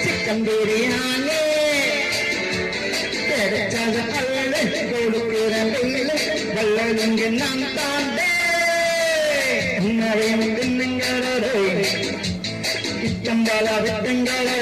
chicken biryani கிடைச்சது அல்ல கொடுக்கிற வல்லலுங்க நான் தாண்டே தின்னுங்களே சிக்கன் பாலா விட்டுங்களே